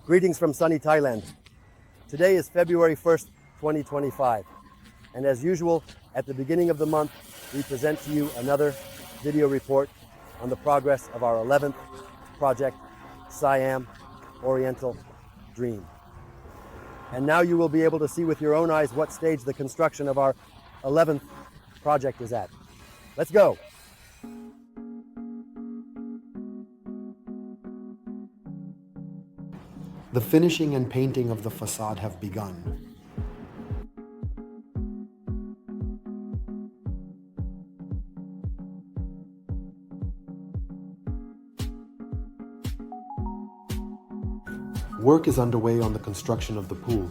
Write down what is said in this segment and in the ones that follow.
Greetings from sunny Thailand. Today is February 1st, 2025. And as usual, at the beginning of the month, we present to you another video report on the progress of our 11th project, Siam Oriental Dream. And now you will be able to see with your own eyes what stage the construction of our 11th project is at. Let's go. The finishing and painting of the facade have begun. Work is underway on the construction of the pool.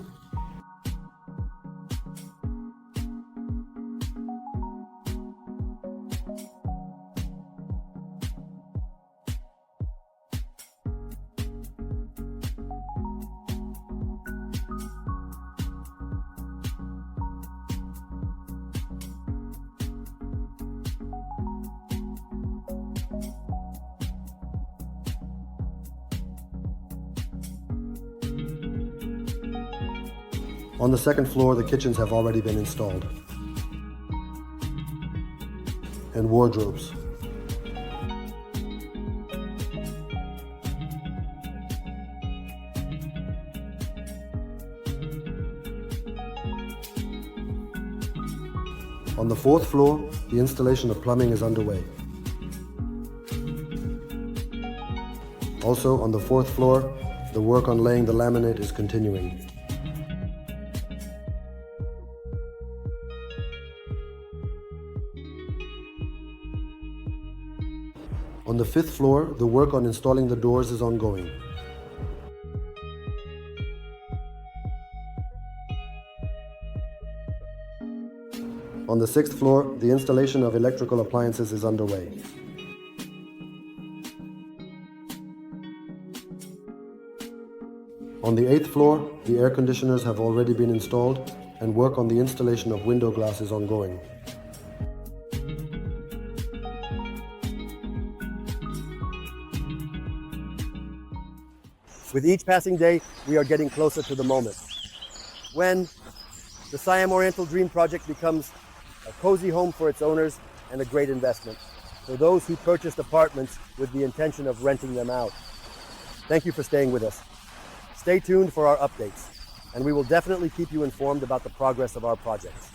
On the second floor, the kitchens have already been installed, and wardrobes. On the fourth floor, the installation of plumbing is underway. Also, on the fourth floor, the work on laying the laminate is continuing. On the fifth floor, the work on installing the doors is ongoing. On the sixth floor, the installation of electrical appliances is underway. On the eighth floor, the air conditioners have already been installed, and work on the installation of window glass is ongoing. With each passing day, we are getting closer to the moment when the Siam Oriental Dream project becomes a cozy home for its owners and a great investment for those who purchased apartments with the intention of renting them out. Thank you for staying with us. Stay tuned for our updates, and we will definitely keep you informed about the progress of our projects.